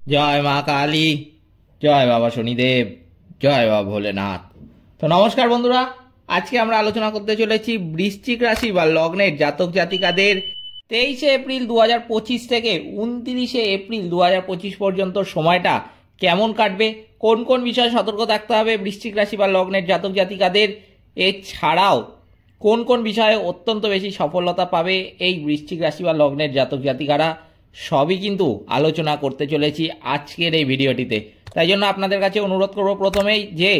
জয় মা কালী, জয় বাবা শনিদেব, জয় বাবা ভোলেনাথ। তো নমস্কার বন্ধুরা, আজকে আমরা আলোচনা করতে চলেছি বৃশ্চিক রাশি বা লগ্নের জাতক জাতিকাদের 23 এপ্রিল 2025 থেকে 29 এপ্রিল 2025 পর্যন্ত সময়টা কেমন কাটবে, কোন কোন বিষয়ে সতর্ক থাকতে হবে বৃশ্চিক রাশি বা লগ্নের জাতক জাতিকাদের, এছাড়াও কোন কোন বিষয়ে অত্যন্ত বেশি সফলতা পাবে এই বৃশ্চিক রাশি বা লগ্নের জাতক জাতিকারা, সবই কিন্তু আলোচনা করতে চলেছি আজকের এই ভিডিওটিতে। তাই জন্য আপনাদের কাছে অনুরোধ করব প্রথমেই যে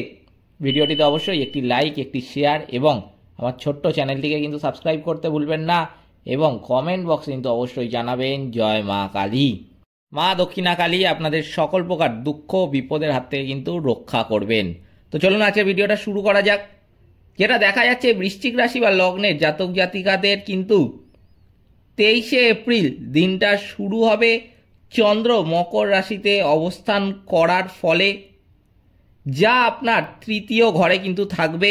ভিডিওটিতে অবশ্যই একটি লাইক, একটি শেয়ার এবং আমার ছোট্ট চ্যানেলটিকে কিন্তু সাবস্ক্রাইব করতে ভুলবেন না এবং কমেন্ট বক্সে কিন্তু অবশ্যই জানাবেন জয় মা কালী। মা দক্ষিণা কালী আপনাদের সকল প্রকার দুঃখ বিপদের হাত থেকে কিন্তু রক্ষা করবেন। তো চলুন আজকের ভিডিওটা শুরু করা যাক। যেটা দেখা যাচ্ছে বৃশ্চিক রাশি বা লগ্নের জাতক জাতিকাদের কিন্তু 23 এপ্রিল দিনটা শুরু হবে চন্দ্র মকর রাশিতে অবস্থান করার ফলে, যা আপনার তৃতীয় ঘরে কিন্তু থাকবে।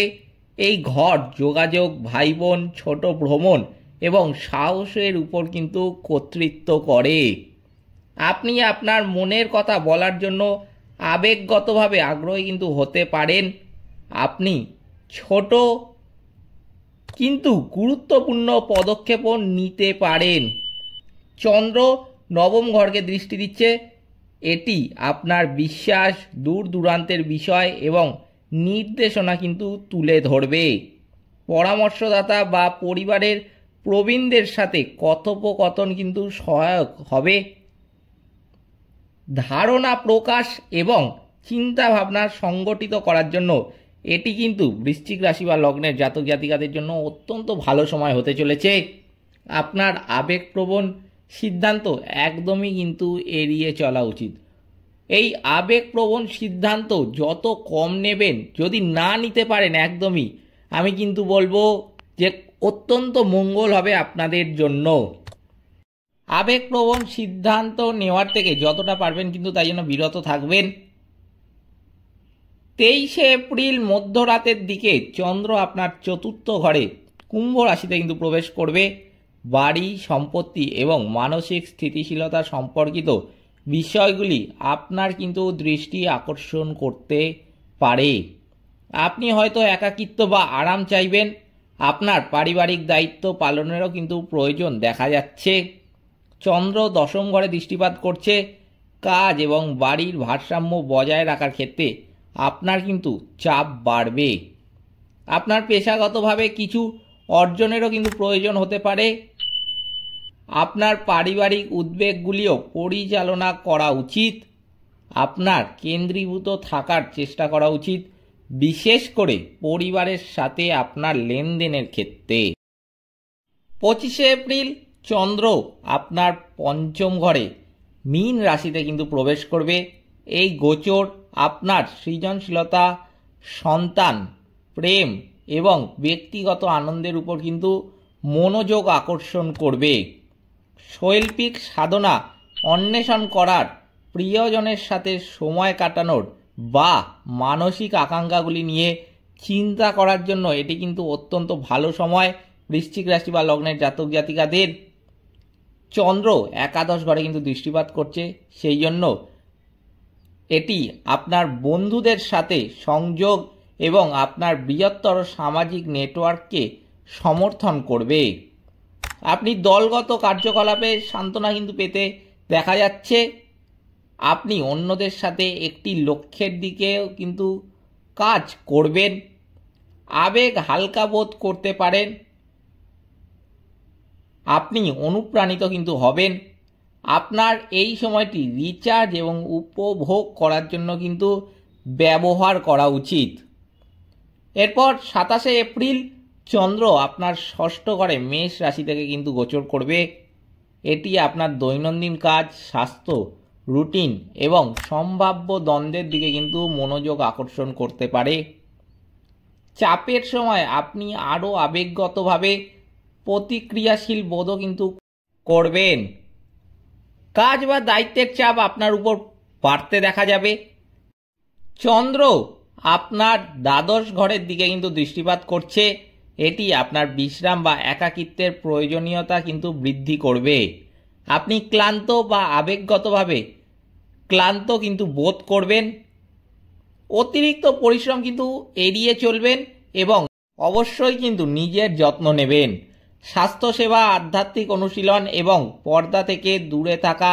এই ঘর যোগাযোগ, ভাই বোন, ছোট ভ্রমণ এবং সাহসের উপর কিন্তু কর্তৃত্ব করে। আপনি আপনার মনের কথা বলার জন্য আবেগগতভাবে আগ্রহী কিন্তু হতে পারেন। আপনি ছোট কিন্তু গুরুত্বপূর্ণ পদক্ষেপও নিতে পারেন। চন্দ্র নবম ঘরকে দৃষ্টি দিচ্ছে, এটি আপনার বিশ্বাস, দূর দূরান্তের বিষয় এবং নির্দেশনা কিন্তু তুলে ধরবে। পরামর্শদাতা বা পরিবারের প্রবীণদের সাথে কথোপকথন কিন্তু সহায়ক হবে। ধারণা প্রকাশ এবং চিন্তা ভাবনা সংগঠিত করার জন্য এটি কিন্তু বৃশ্চিক রাশি বা লগ্নের জাতক জাতিকাদের জন্য অত্যন্ত ভালো সময় হতে চলেছে। আপনার আবেগপ্রবণ সিদ্ধান্ত একদমই কিন্তু এড়িয়ে চলা উচিত। এই আবেগপ্রবণ সিদ্ধান্ত যত কম নেবেন, যদি না নিতে পারেন একদমই, আমি কিন্তু বলবো যে অত্যন্ত মঙ্গল হবে আপনাদের জন্য। আবেগপ্রবণ সিদ্ধান্ত নেওয়ার থেকে যতটা পারবেন কিন্তু তাই জন্য বিরত থাকবেন। 23 এপ্রিল মধ্যরাতের দিকে চন্দ্র আপনার চতুর্থ ঘরে কুম্ভ রাশিতে কিন্তু প্রবেশ করবে। বাড়ি, সম্পত্তি এবং মানসিক স্থিতিশীলতা সম্পর্কিত বিষয়গুলি আপনার কিন্তু দৃষ্টি আকর্ষণ করতে পারে। আপনি হয়তো একাকিত্ব বা আরাম চাইবেন। আপনার পারিবারিক দায়িত্ব পালনেরও কিন্তু প্রয়োজন দেখা যাচ্ছে। চন্দ্র দশম ঘরে দৃষ্টিপাত করছে। কাজ এবং বাড়ির ভারসাম্য বজায় রাখার ক্ষেত্রে আপনার কিন্তু চাপ বাড়বে। আপনার পেশাগতভাবে কিছু অর্জনেরও কিন্তু প্রয়োজন হতে পারে। আপনার পারিবারিক উদ্বেগগুলিও পরিচালনা করা উচিত। আপনার কেন্দ্রীভূত থাকার চেষ্টা করা উচিত, বিশেষ করে পরিবারের সাথে আপনার লেনদেনের ক্ষেত্রে। 25 এপ্রিল চন্দ্র আপনার পঞ্চম ঘরে মীন রাশিতে কিন্তু প্রবেশ করবে। এই গোচর আপনার সৃজনশীলতা, সন্তান, প্রেম এবং ব্যক্তিগত আনন্দের উপর কিন্তু মনোযোগ আকর্ষণ করবে। শৈল্পিক সাধনা অন্বেষণ করার, প্রিয়জনের সাথে সময় কাটানোর বা মানসিক আকাঙ্ক্ষাগুলি নিয়ে চিন্তা করার জন্য এটি কিন্তু অত্যন্ত ভালো সময় বৃশ্চিক রাশি বা লগ্নের জাতক জাতিকাদের। চন্দ্র একাদশ ঘরে কিন্তু দৃষ্টিপাত করছে, সেই জন্য এটি আপনার বন্ধুদের সাথে সংযোগ এবং আপনার বৃহত্তর সামাজিক নেটওয়ার্ককে সমর্থন করবে। আপনি দলগত কার্যকলাপে সান্ত্বনা কিন্তু পেতে দেখা যাচ্ছে। আপনি অন্যদের সাথে একটি লক্ষ্যের দিকেও কিন্তু কাজ করবেন। আবেগ হালকা বোধ করতে পারেন। আপনি অনুপ্রাণিত কিন্তু হবেন। আপনার এই সময়টি রিচার্জ এবং উপভোগ করার জন্য কিন্তু ব্যবহার করা উচিত। এরপর 27 এপ্রিল চন্দ্র আপনার ষষ্ঠ ঘরে মেষ রাশি থেকে কিন্তু গোচর করবে। এটি আপনার দৈনন্দিন কাজ, স্বাস্থ্য, রুটিন এবং সম্ভাব্য দ্বন্দ্বের দিকে কিন্তু মনোযোগ আকর্ষণ করতে পারে। চাপের সময় আপনি আরও আবেগগতভাবে প্রতিক্রিয়াশীল বোধও কিন্তু করবেন। কাজ বা দায়িত্বের চাপ আপনার উপর বাড়তে দেখা যাবে। চন্দ্র আপনার দ্বাদশ ঘরের দিকে কিন্তু দৃষ্টিপাত করছে। এটি আপনার বিশ্রাম বা একাকিত্বের প্রয়োজনীয়তা কিন্তু বৃদ্ধি করবে। আপনি ক্লান্ত বা আবেগগতভাবে ক্লান্ত কিন্তু বোধ করবেন। অতিরিক্ত পরিশ্রম কিন্তু এড়িয়ে চলবেন এবং অবশ্যই কিন্তু নিজের যত্ন নেবেন। স্বাস্থ্যসেবা, আধ্যাত্মিক অনুশীলন এবং পর্দা থেকে দূরে থাকা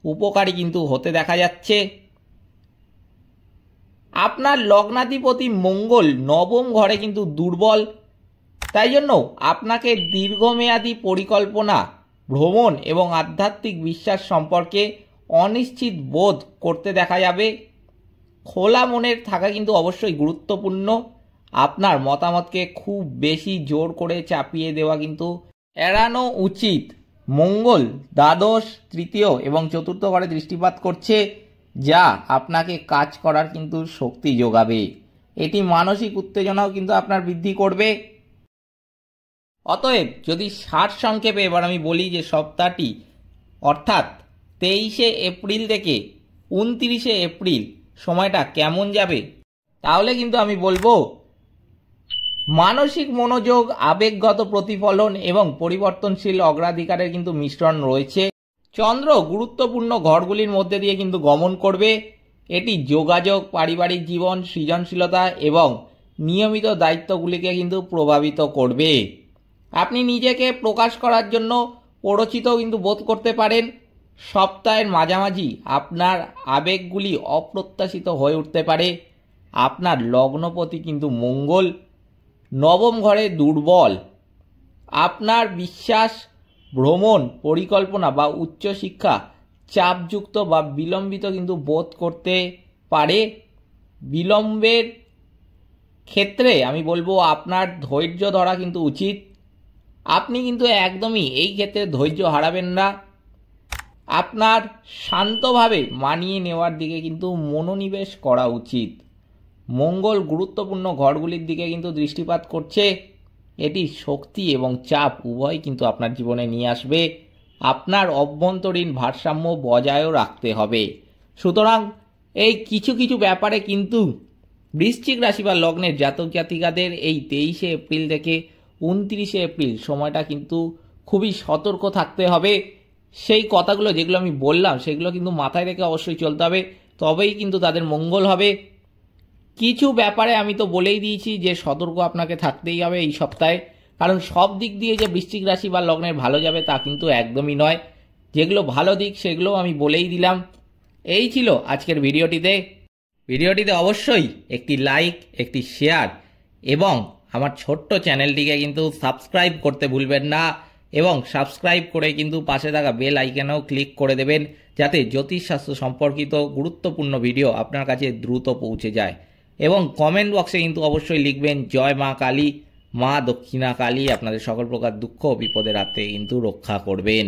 উপকারী কিন্তু হতে দেখা যাচ্ছে। আপনার লগ্নাধিপতি মঙ্গল নবম ঘরে কিন্তু দুর্বল, তাই জন্য আপনাকে দীর্ঘমেয়াদী পরিকল্পনা, ভ্রমণ এবং আধ্যাত্মিক বিশ্বাস সম্পর্কে অনিশ্চিত বোধ করতে দেখা যাবে। খোলা মনের থাকা কিন্তু অবশ্যই গুরুত্বপূর্ণ। আপনার মতামতকে খুব বেশি জোর করে চাপিয়ে দেওয়া কিন্তু এড়ানো উচিত। মঙ্গল দ্বাদশ, তৃতীয় এবং চতুর্থ ঘরে দৃষ্টিপাত করছে, যা আপনাকে কাজ করার কিন্তু শক্তি যোগাবে। এটি মানসিক উত্তেজনাও কিন্তু আপনার বৃদ্ধি করবে। অতএব যদি সারসংক্ষেপে এবার আমি বলি যে সপ্তাহটি অর্থাৎ 23শে এপ্রিল থেকে 29শে এপ্রিল সময়টা কেমন যাবে, তাহলে কিন্তু আমি বলবো মানসিক মনোযোগ, আবেগগত প্রতিফলন এবং পরিবর্তনশীল অগ্রাধিকারের কিন্তু মিশ্রণ রয়েছে। চন্দ্র গুরুত্বপূর্ণ ঘরগুলির মধ্যে দিয়ে কিন্তু গমন করবে। এটি যোগাযোগ, পারিবারিক জীবন, সৃজনশীলতা এবং নিয়মিত দায়িত্বগুলিকে কিন্তু প্রভাবিত করবে। আপনি নিজেকে প্রকাশ করার জন্য প্ররোচিত কিন্তু বোধ করতে পারেন। সপ্তাহের মাঝামাঝি আপনার আবেগগুলি অপ্রত্যাশিত হয়ে উঠতে পারে। আপনার লগ্নপতি কিন্তু মঙ্গল নবম ঘরে দুর্বল। আপনার বিশ্বাস, ভ্রমণ, পরিকল্পনা বা উচ্চশিক্ষা চাপযুক্ত বা বিলম্বিত কিন্তু বোধ করতে পারে। বিলম্বের ক্ষেত্রে আমি বলবো আপনার ধৈর্য ধরা কিন্তু উচিত। আপনি কিন্তু একদমই এই ক্ষেত্রে ধৈর্য হারাবেন না। আপনার শান্তভাবে মানিয়ে নেওয়ার দিকে কিন্তু মনোনিবেশ করা উচিত। মঙ্গল গুরুত্বপূর্ণ ঘরগুলির দিকে কিন্তু দৃষ্টিপাত করছে। এটি শক্তি এবং চাপ উভয় কিন্তু আপনার জীবনে নিয়ে আসবে। আপনার অভ্যন্তরীণ ভারসাম্য বজায়ও রাখতে হবে। সুতরাং এই কিছু কিছু ব্যাপারে কিন্তু বৃশ্চিক রাশি বা লগ্নের জাতক জাতিকাদের এই 23শে এপ্রিল থেকে 29শে এপ্রিল সময়টা কিন্তু খুবই সতর্ক থাকতে হবে। সেই কথাগুলো যেগুলো আমি বললাম সেগুলো কিন্তু মাথায় রেখে অবশ্যই চলতে হবে, তবেই কিন্তু তাদের মঙ্গল হবে। কিছু ব্যাপারে আমি তো বলেই দিয়েছি যে সতর্ক আপনাকে থাকতেই হবে এই সপ্তাহে, কারণ সব দিক দিয়ে যে বৃশ্চিক রাশি বা লগ্নের ভালো যাবে তা কিন্তু একদমই নয়। যেগুলো ভালো দিক সেগুলো আমি বলেই দিলাম। এই ছিল আজকের ভিডিওটিতে অবশ্যই একটি লাইক, একটি শেয়ার এবং আমার ছোট্ট চ্যানেলটিকে কিন্তু সাবস্ক্রাইব করতে ভুলবেন না, এবং সাবস্ক্রাইব করে কিন্তু পাশে থাকা বেল আইকনেও ক্লিক করে দেবেন, যাতে জ্যোতিষশাস্ত্র সম্পর্কিত গুরুত্বপূর্ণ ভিডিও আপনার কাছে দ্রুত পৌঁছে যায়। এবং কমেন্ট বক্সে কিন্তু অবশ্যই লিখবেন জয় মা কালী, মা দক্ষিণা কালী আপনাদের সকল প্রকার দুঃখ ও বিপদের হাত থেকে কিন্তু রক্ষা করবেন।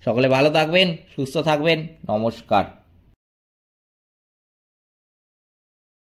সকলে ভালো থাকবেন, সুস্থ থাকবেন। নমস্কার।